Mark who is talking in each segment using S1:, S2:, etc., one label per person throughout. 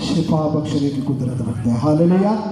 S1: شفا بخشنے کی قدرت رکھتا ہے. ہاللیلویا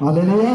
S1: ہاللیلویا.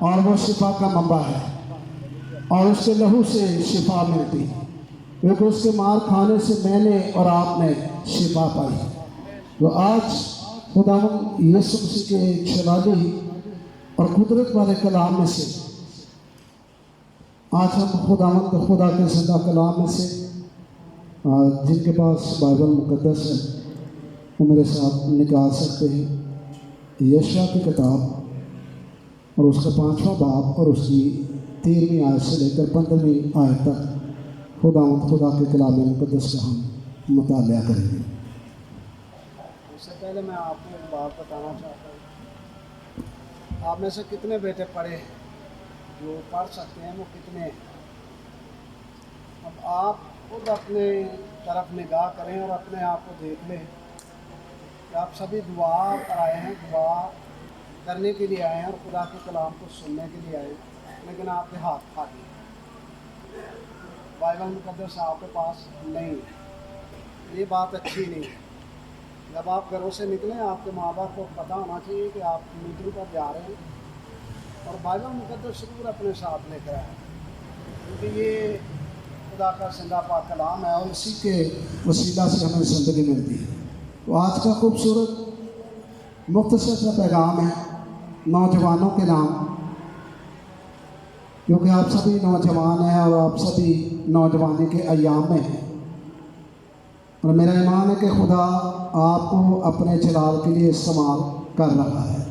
S1: اور وہ شفا کا منبع ہے اور اس کے لہو سے شفا ملتی ہے کیونکہ اس کے مار کھانے سے میں نے اور آپ نے شفا پائی. تو آج خداوند یسوع مسیح کے شلالی اور قدرت والے کلام میں سے آج ہم خداوند خدا کے زندہ کلام میں سے جن کے پاس بائبل مقدس ہے وہ میرے ساتھ نکال سکتے ہیں. یشعیاء کی کتاب اور اس کا 5واں باب اور اس کی 13ویں آیت سے لے کر 15ویں آیت تک خداوند خدا کے کلام مقدس کا ہم مطالعہ کریں گے.
S2: اس سے پہلے میں آپ کو ایک بات بتانا چاہتا ہوں. آپ میں سے کتنے بیٹے پڑھے ہیں؟ جو پڑھ سکتے ہیں وہ کتنے ہیں؟ اب آپ خود اپنے طرف نگاہ کریں اور اپنے آپ کو دیکھ لیں کہ آپ سبھی دعا پر آئے ہیں، دعا کرنے کے لیے آئے ہیں اور خدا کے کلام کو سننے کے لیے آئے ہیں، لیکن آپ کے ہاتھ خالی ہیں. بائبل مقدس آپ کے پاس نہیں ہے. یہ بات اچھی نہیں ہے. جب آپ گھروں سے نکلیں آپ کے ماں باپ کو پتہ ہونا چاہیے کہ آپ میٹنگ پر جا رہے ہیں اور بائبل مقدس ضرور اپنے ساتھ لے کر آئیں، کیونکہ یہ خدا کا زندہ پاک کلام ہے اور
S1: اسی کے وسیلہ سے ہمیں زندگی ملتی ہے. تو آج کا خوبصورت مختصر سا پیغام ہے نوجوانوں کے نام، کیونکہ آپ سبھی نوجوان ہیں اور آپ سبھی نوجوانی کے ایام میں ہیں اور میرا ایمان ہے کہ خدا آپ کو اپنے جلال کے لیے استعمال کر رہا ہے.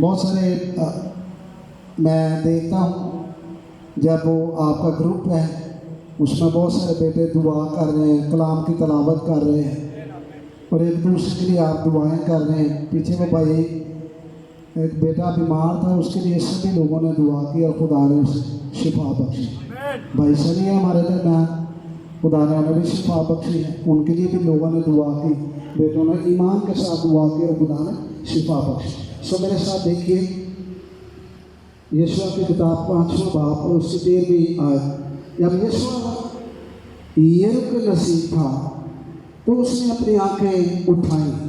S1: بہت سارے میں دیکھتا ہوں جب وہ آپ کا گروپ ہے اس میں بہت سارے بیٹے دعا کر رہے ہیں، کلام کی تلاوت کر رہے ہیں اور ایک دوسرے کے لیے آپ دعائیں کر رہے ہیں. پیچھے وہ بھائی ایک بیٹا بیمار تھا، اس کے لیے سبھی لوگوں نے دعا کی اور خدا نے اسے شفا بخشی. بھائی سنی ہے ہمارے درمیان، خدا نے انہیں بھی شفا بخشی ہے. ان کے لیے بھی لوگوں نے دعا کی، بیٹوں نے ایمان کے ساتھ دعا کی اور خدا نے شفا بخشی. سو میرے ساتھ دیکھیے یشوع کی کتاب 5واں باب اور اس کی 13ویں آیت. جب یشوع یریکو کے نزدیک تھا تو اس نے اپنی آنکھیں اٹھائیں.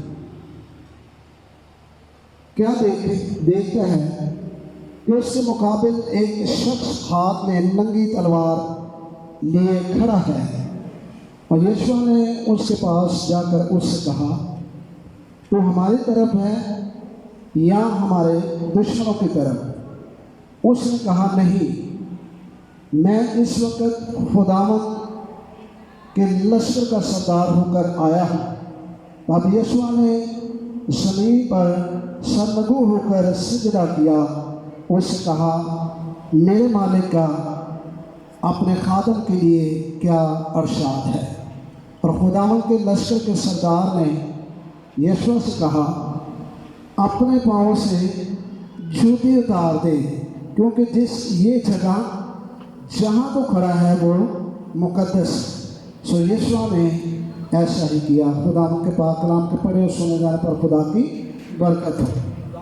S1: کیا دیکھتا ہے کہ اس کے مقابل ایک شخص ہاتھ میں ننگی تلوار لیے کھڑا ہے اور یشوع نے اس کے پاس جا کر اس سے کہا تو ہماری طرف ہے یا ہمارے دشمنوں کی طرف؟ اس نے کہا نہیں، میں اس وقت خداوند کہ لشکر کا سردار ہو کر آیا ہوں. اب یشوع نے زمین پر سرنگو ہو کر سجدہ کیا. اس سے کہا میرے مالک کا اپنے خادم کے لیے کیا ارشاد ہے؟ اور خداوند کے لشکر کے سردار نے یشوع سے کہا اپنے پاؤں سے جوتی اتار دے، کیونکہ یہ جگہ جہاں تو کھڑا ہے وہ مقدس. سو یشوع نے ایسا ہی کیا. خدا ان کے پاک کلام کے پڑھے اور سنے جانے پر خدا کی برکت ہو.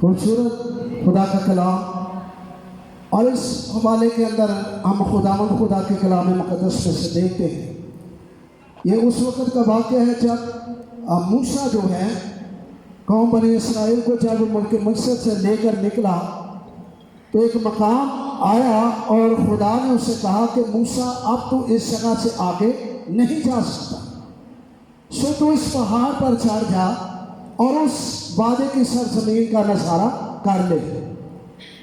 S1: خوبصورت خدا کا کلام اور اس حوالے کے اندر ہم خدا کے کلام مقدس میں سے دیکھتے ہیں. یہ اس وقت کا واقعہ ہے جب موسیٰ جو ہے قوم بنی اسرائیل کو جب ملک مصر سے لے کر نکلا تو ایک مقام آیا اور خدا نے اسے کہا کہ موسیٰ اب تو اس جگہ سے آگے نہیں جا سکتا، سو تو اس پہاڑ پر چڑھ جا اور اس وعدے کی سرزمین کا نظارہ کر لے،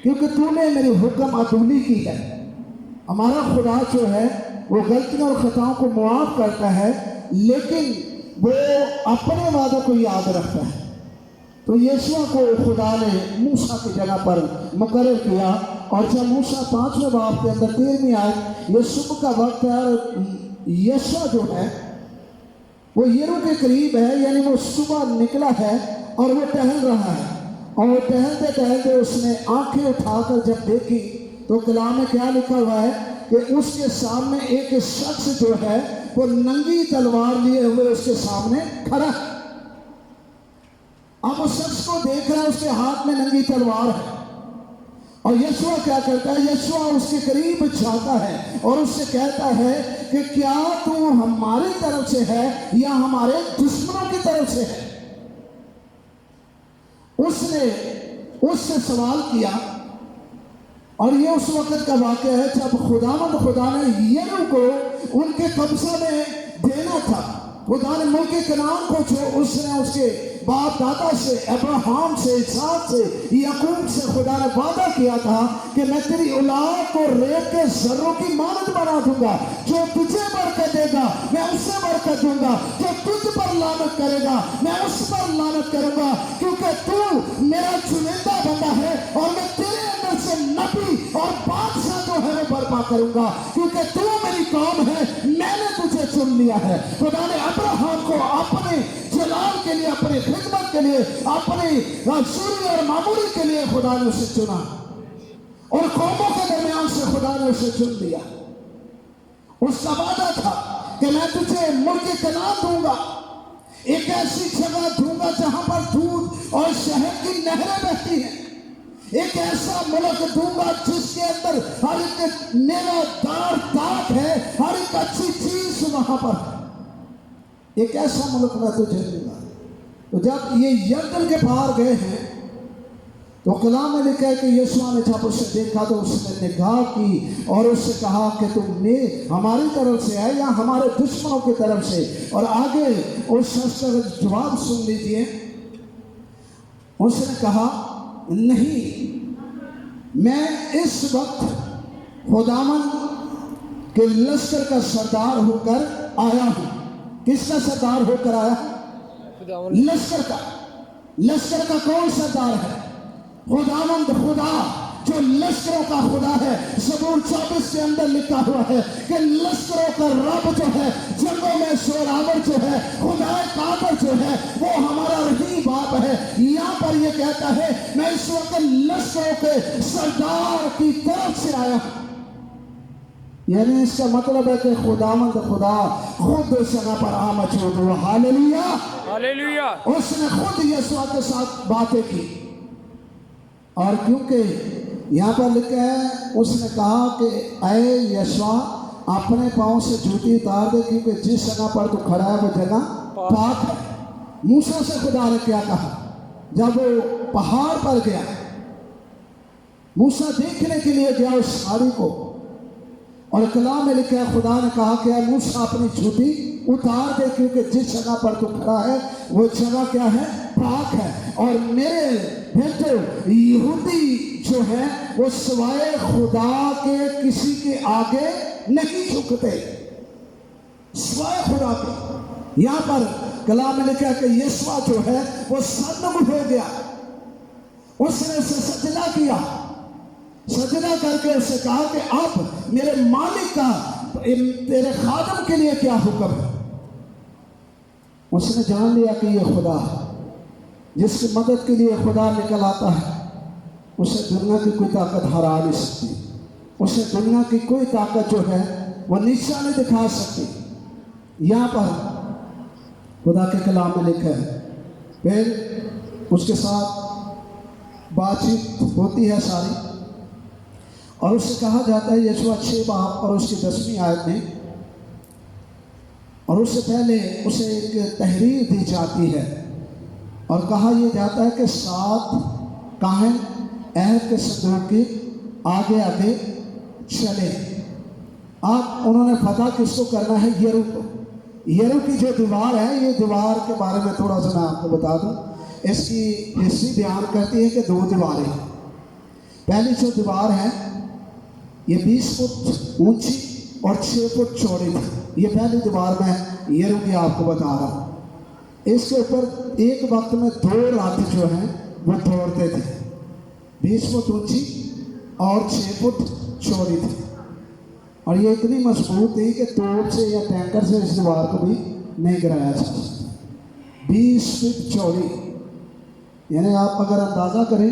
S1: کیونکہ تو نے میری حکم عدولی کی ہے. ہمارا خدا جو ہے وہ غلطیوں اور خطاؤں کو معاف کرتا ہے لیکن وہ اپنے وعدوں کو یاد رکھتا ہے. تو یشوع کو خدا نے موسیٰ کی جگہ پر مقرر کیا اور جب موسیٰ 5ویں باب کے اندر 13ویں آیت یہ صبح کا وقت ہے اور یشوع جو ہے وہ یریکو کے قریب ہے، یعنی وہ صبح نکلا ہے اور وہ ٹہل رہا ہے اور ٹہلتے ٹہلتے اس نے آنکھیں اٹھا کر جب دیکھی تو کلام میں کیا لکھا ہوا ہے کہ اس کے سامنے ایک شخص جو ہے وہ ننگی تلوار لیے ہوئے اس کے سامنے کھڑا ہے. اب اس شخص کو دیکھ رہا ہے، اس کے ہاتھ میں ننگی تلوار ہے اور یسوع کیا کرتا ہے؟ یسوع اس کے قریب جاتا ہے اور اس سے کہتا ہے کہ کیا تو ہماری طرف سے ہے یا ہمارے دشمنوں کی طرف سے ہے؟ اس نے اس سے سوال کیا، اور یہ اس وقت کا واقعہ ہے جب خدا نے یریکو کو ان کے قبضہ میں دینا تھا۔ خدا نے ملک کنعان کو جو اس نے اس کے باپ دادا سے، ابراہیم سے، اسحاق سے، یعقوب سے خدا نے وعدہ کیا تھا کہ میں تیری اولاد کو ریت کے ذروں کی مانند بنا دوں گا، جو تجھے برکت دے گا میں اسے برکت دوں گا، جو تجھ پر لعنت کرے گا میں اس پر لعنت کروں گا، کیونکہ تو میرا چنندہ بندہ ہے اور میں تیرے اندر سے نبی اور بادشاہ جو ہے وہ برپا کروں گا، کیونکہ تو میری قوم ہے، میں نے تجھے چن لیا ہے۔ خدا نے ابراہیم کو اپنے جلال کے لیے، اپنی خدمت کے لیے، اپنی رسولی اور معمولی کے لیے خدا نے اسے چنا، اور قوموں کے درمیان سے خدا نے اسے چن لیا۔ اس کا وعدہ تھا کہ میں تجھے ملک کنعان دوں گا، ایک ایسی جگہ دوں گا جہاں پر دودھ اور شہد کی نہریں بہتی ہیں، ایک ایسا ملک دوں گا جس کے اندر ہر ایک میوہ دار داغ ہے، ہر ایک اچھی چیز وہاں پر ہے، ایک ایسا ملک میں تجھے دوں گا۔ تو جب یہ یردن کے پار گئے ہیں تو کلام میں لکھا ہے کہ یسوع نے جب اسے دیکھا تو اس نے نگاہ کی اور اس سے کہا کہ تم ہماری طرف سے ہے یا ہمارے دشمنوں کی طرف سے؟ اور آگے اس شخص کا جواب سن لیجئے۔ اس نے کہا نہیں، میں اس وقت خداوند کے لشکر کا سردار ہو کر آیا ہوں۔ کس کا سردار ہو کر آیا؟ لشکر کا کون سردار ہے؟ خداوند، خدا جو لشکروں کا خدا ہے۔ زبور 24 کے اندر لکھا ہوا ہے کہ لشکروں کا رب جو ہے، جنگوں میں شوراور جو ہے، خدا قادر جو ہے، وہ ہمارا رحیم باپ ہے۔ یہاں پر یہ کہتا ہے میں اس وقت لشکروں کے سردار کی طرف سے آیا ہوں، یعنی اس کا مطلب ہے کہ خداوند خدا خود اس جگہ پر موجود ہوا۔ ہاللیلویا،
S3: ہاللیلویا۔
S1: اس نے خود یسوع کے ساتھ باتیں کی، اور کیونکہ یہاں پر لکھا ہے اس نے کہا کہ اے یسوع اپنے پاؤں سے جوتی اتار دے، کیونکہ جس جگہ پر تو کھڑا ہے وہ جگہ پاک ہے۔ موسیٰ سے خدا نے کیا کہا جب وہ پہاڑ پر گیا؟ موسیٰ دیکھنے کے لیے گیا اس ساڑی کو، اور کلام میں لکھا ہے خدا نے کہا کہ اے موسیٰ اپنی جوتی اتار دے، کیونکہ جس جگہ پر تو کھڑا ہے وہ جگہ کیا ہے؟ پاک ہے۔ اور میرے بیٹے یہودی جو ہے وہ سوائے خدا کے کسی کے آگے نہیں جھکتے، سوائے خدا کے۔ یہاں پر کلام میں لکھا ہے کہ یسوع جو ہے وہ سرنگوں ہو گیا، اس نے اسے سجدہ کیا، سجدہ کر کے اسے کہا کہ اب میرے مالک کا تیرے خادم کے لیے کیا حکم ہے؟ اس نے جان لیا کہ یہ خدا ہے، جس کی مدد کے لیے خدا نکل آتا ہے، اسے دنیا کی کوئی طاقت ہرا نہیں سکتی، اسے دنیا کی کوئی طاقت جو ہے وہ نیچا نہیں دکھا سکتی۔ یہاں پر خدا کے کلام میں لکھا ہے، پھر اس کے ساتھ بات چیت ہوتی ہے ساری، اور اس سے کہا جاتا ہے یسوع 6 باب اور اس کی 10ویں آیت میں، اور اس سے پہلے اسے ایک تحریر دی جاتی ہے اور کہا یہ جاتا ہے کہ 7 کاہن عہد کے صندوق کے آگے آگے چلے۔ اب انہوں نے فتح کس کو کرنا ہے؟ یریکو۔ یریکو کی جو دیوار ہے، یہ دیوار کے بارے میں تھوڑا سا میں آپ کو بتا دوں، اس کی ہسٹری بیان کرتی ہے کہ 2 دیواریں ہیں۔ پہلی جو دیوار ہے یہ 20 فٹ اونچی اور 6 فٹ چوڑی تھی، یہ پہلی دیوار میں یریکو کی آپ کو بتا رہا ہوں۔ اس کے اوپر ایک وقت میں 2 راتھ جو ہیں وہ دوڑتے تھے، 20 فٹ اونچی اور 6 فٹ چوڑی تھی، اور یہ اتنی مضبوط تھی کہ توپ سے یا ٹینکر سے اس دیوار کو بھی نہیں گرایا جا سکتا۔ 20 فٹ چوڑی، یعنی آپ اگر اندازہ کریں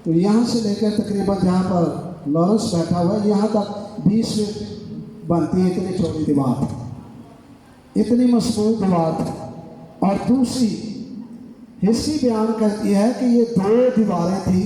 S1: تو یہاں سے لے کر تقریباً جہاں پر لارنس بیٹھا ہوا ہے یہاں تک 20 فٹ بنتی ہے، اتنی چوڑی دیوار تھی، اتنی مضبوط دیوار تھی۔ اور دوسری ہسٹری بیان کرتی ہے کہ یہ 2 دیواریں تھیں،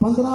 S1: 15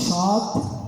S1: 7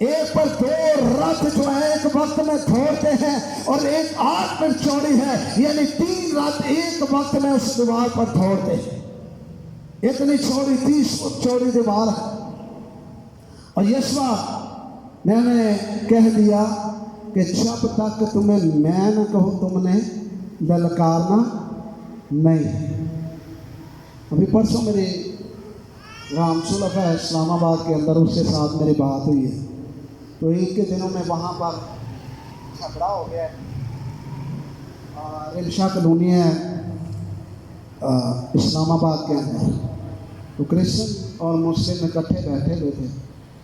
S1: ایک پر 2 رتھ جو ہے ایک وقت میں دوڑتے ہیں اور ایک 8 فٹ چوڑی ہے، یعنی 3 رتھ ایک وقت میں اس دیوار پر دوڑتے ہیں۔ اتنی چوڑی 30 فٹ چوڑی دیوار ہے۔ اور یسوع میں نے کہہ دیا کہ جب تک تمہیں میں نہ کہوں تم نے للکارنا نہیں۔ ابھی پرسوں میری رام سلفہ ہے اسلام آباد کے اندر، اس کے ساتھ میری بات ہوئی ہے، تو عید کے دنوں میں وہاں پر جھگڑا ہو گیا ہے۔ رمشا کالونی ہے اسلام آباد کے اندر، تو کرسچن اور مسلم اکٹھے بیٹھے ہوئے تھے۔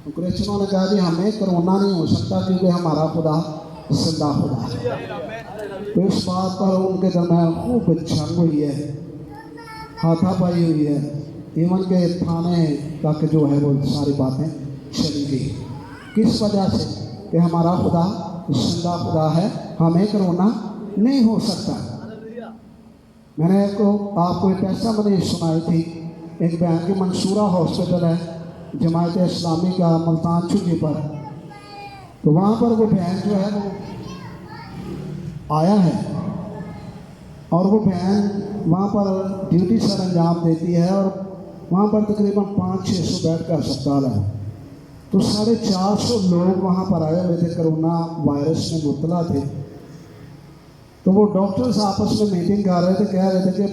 S1: تو کرسچنوں نے کہا جی ہمیں کرونا نہیں ہو سکتا کیونکہ ہمارا خدا زندہ خدا ہے۔ تو اس بات پر ان کے درمیان خوب جنگ ہوئی ہے، ہاتھا پائی ہوئی ہے، ایون کے تھانے تک جو ہے وہ ساری باتیں چلی گئی۔ کس وجہ سے؟ کہ ہمارا خدا زندہ خدا ہے، ہمیں کرونا نہیں ہو سکتا۔ میں نے آپ کو ایک ٹیسٹمنی سنائی تھی، ایک بہن کی منصورہ ہاسپٹل ہے جماعت اسلامی کا ملتان چوکی پر، تو وہاں پر وہ بہن جو ہے وہ آیا ہے، اور وہ بہن وہاں پر ڈیوٹی سر انجام دیتی ہے، اور وہاں پر تقریباً 500-600 بیڈ کا اسپتال ہے۔ تو 450 لوگ وہاں پر آئے ہوئے تھے، کرونا وائرس میں مبتلا تھے۔ تو وہ ڈاکٹرز آپس میں میٹنگ کر رہے تھے، کہہ رہے تھے کہ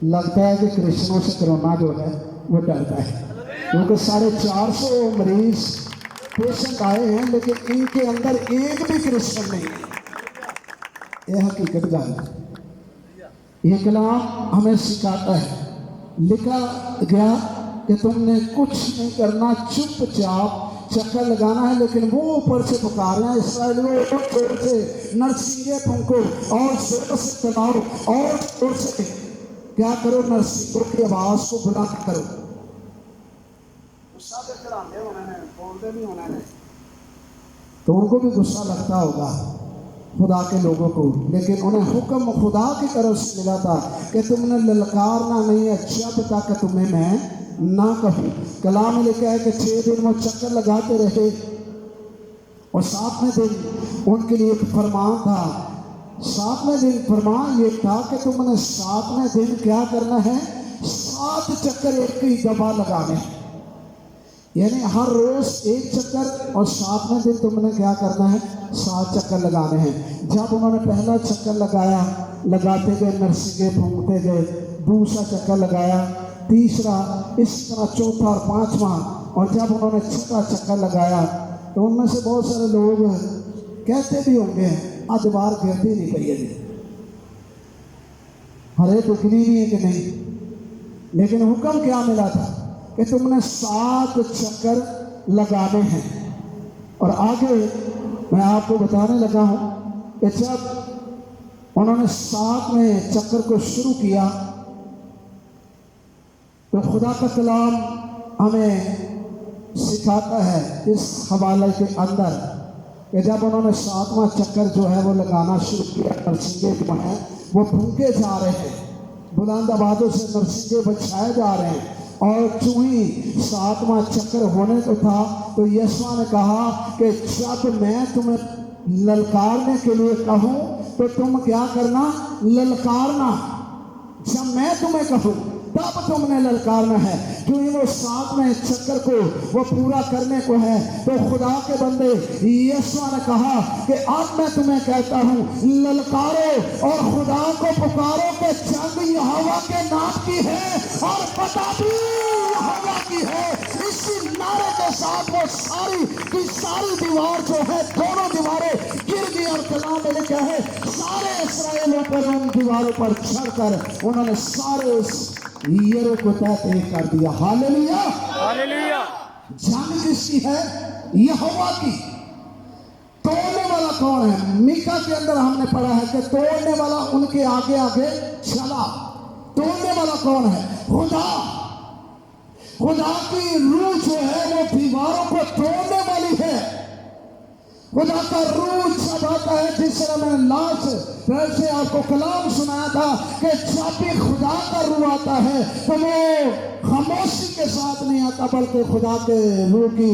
S1: لگتا ہے کہ کرسچنوں سے کرونا جو ہے وہ ڈرتا ہے، کیونکہ 450 مریض پیشنٹ آئے ہیں لیکن ان کے اندر ایک بھی کرسچن نہیں ہے۔ یہ حقیقت گل ہے، یہ کلام ہمیں سکھاتا ہے۔ لکھا گیا کہ تم نے کچھ نہیں کرنا، چپ چاپ چکر لگانا ہے، لیکن وہ اوپر سے پکار رہے ہیں اسرائیلیوں کو زور سے نرسنگے پھونکو اور زور سے چلاؤ اور زور سے کیا کرو، نرسنگوں کی آواز کو بلند کرو۔ غصہ سے چڑھانے ہونے نے، بولتے نہیں ہونے نے، تو ان کو بھی غصہ لگتا ہوگا خدا کے لوگوں کو، لیکن انہیں حکم خدا کی طرف سے ملا تھا کہ تم نے للکارنا نہیں ہے جب تک تمہیں میں نہ کہوں۔ کلام میں لکھا ہے کہ 6 دن وہ چکر لگاتے رہے، اور 7ویں دن ان کے لیے ایک فرمان تھا۔ 7ویں دن فرمان یہ تھا کہ تم نے 7ویں دن کیا کرنا ہے، 7 چکر ایک ہی دفعہ لگانے ہیں، یعنی ہر روز 1 چکر، اور 7ویں دن تم نے کیا کرنا ہے، 7 چکر لگانے ہیں۔ جب انہوں نے پہلا چکر لگایا، لگاتے گئے، نرسنگیں پھونکتے گئے، دوسرا چکر لگایا، تیسرا، اس طرح چوتھا اور 5واں، اور جب انہوں نے 6واں چکر لگایا تو ان میں سے بہت سارے لوگ کہتے بھی ہوں گے دیوار گرتی نہیں پئی ہے، ہرے دکھنی نہیں ہے کہ نہیں، لیکن حکم کیا ملا تھا کہ تم نے 7 چکر لگانے ہیں۔ اور آگے میں آپ کو بتانے لگا ہوں کہ جب انہوں نے 7ویں چکر کو شروع کیا تو خدا کا کلام ہمیں سکھاتا ہے اس حوالے کے اندر کہ جب انہوں نے 7واں چکر جو ہے وہ لگانا شروع کیا، نرسنگے جو ہیں وہ پھونکے جا رہے ہیں، بلند آوازوں سے نرسنگے بچھائے جا رہے ہیں، اور چونہی 7واں چکر ہونے کو تھا تو یسوع نے کہا کہ جب میں تمہیں للکارنے کے لیے کہوں تو تم کیا کرنا، للکارنا۔ جب میں تمہیں کہوں تب تم نے للکارنا ہے، کیونکہ وہ 7ویں چکر کو وہ پورا کرنے کو ہے۔ تو خدا کے بندے یسوع نے کہا کہ اب میں تمہیں کہتا ہوں للکارو اور خدا کو پکارو کہ جنگ یہوہ کے نام کی ہے اور فتح بھی یہوہ کی ہے۔ اسی نعرے کے ساتھ وہ ساری کی ساری دیوار جو ہے، دونوں دیواریں گر گئی، اور کلام میں لکھا ہے سارے اسرائیلوں پر ان دیواروں پر چڑھ کر انہوں نے سارے یرو کو تحقیق کر دیا۔ ہاللیلویا،
S3: ہاللیلویا۔
S1: جنگ کس کی ہے؟ یہوہ کی۔ توڑنے والا کون ہے؟ میکا کے اندر ہم نے پڑھا ہے کہ توڑنے والا ان کے آگے آگے چلا۔ توڑنے والا کون ہے؟ خدا۔ خدا کی روح جو ہے وہ دیواروں کو توڑنے والی ہے۔ خدا کا روح جب آتا ہے، جس طرح میں نے لاسٹ سے آپ کو کلام سنایا تھا کہ جب بھی خدا کا روح آتا ہے تو وہ خاموشی کے ساتھ نہیں آتا، بلکہ خدا کے روح کی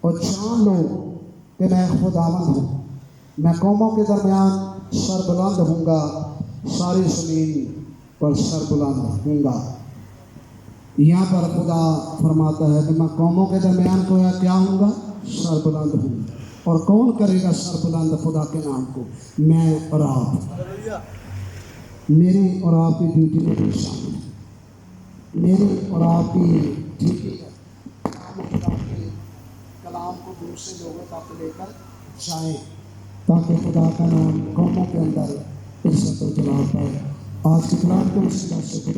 S1: اور جان لو کہ میں خداوند ہوں، میں قوموں کے درمیان سر بلند ہوں گا، ساری زمین پر سر بلند ہوں گا۔ یہاں پر خدا فرماتا ہے کہ میں قوموں کے درمیان کو کیا ہوں گا؟ سر بلند ہوں گا۔ اور کون کرے گا سر بلند خدا کے نام کو؟ میں اور آپ۔ میری اور آپ کی ڈیوٹی میں بھی شامل ہے، میری اور آپ کی ڈیوٹی ہے کلام خدا کے کلام کو دوسرے لوگوں تک لے کر جائیں تاکہ خدا کا نام قوموں کے اندر عزت و جلال پائے۔ آج کے کلام کو اس طرح سے